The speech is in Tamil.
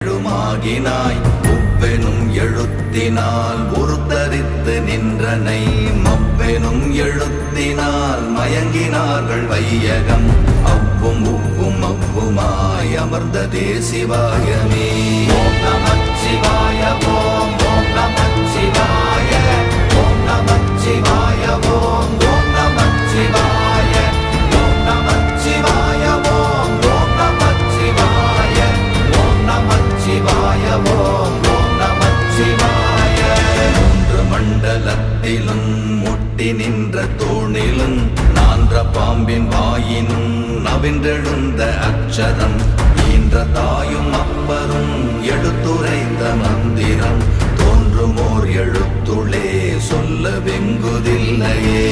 எழுமாகினாய் உவ்வெனும் எழுத்தினால் உருத்தரித்து நின்றனை மவ்வெனும் எழுத்தினால் மயங்கினார்கள் வையகம் அவ்வும் உவ்வும் அவ்வுமாய் அமர்ந்ததே சிவாயமே. ஓம் நமச்சிவாய ஓம் ஓம் நமச்சிவாய ஓம் நமச்சிவாய ஓம் ஓம் நமச்சிவாய ஓம் நமச்சிவாய ஓம் ஓம் நமச்சிவாய ஓம் நமச்சிவாய ஓம் ஓம் நமச்சிவாய. மூன்று மண்டலத்திலும் முட்டி நின்ற தூணிலும் நான்ற பாம்பின் வாயினும் நவின்றெழுந்த அக்ஷரம் ஈன்ற தாயும் அப்பரும் எடுத்துரைத்த மந்திரம் தோன்றுமோர் எழுத்துளே சொல்ல வெங்குதில்லையே.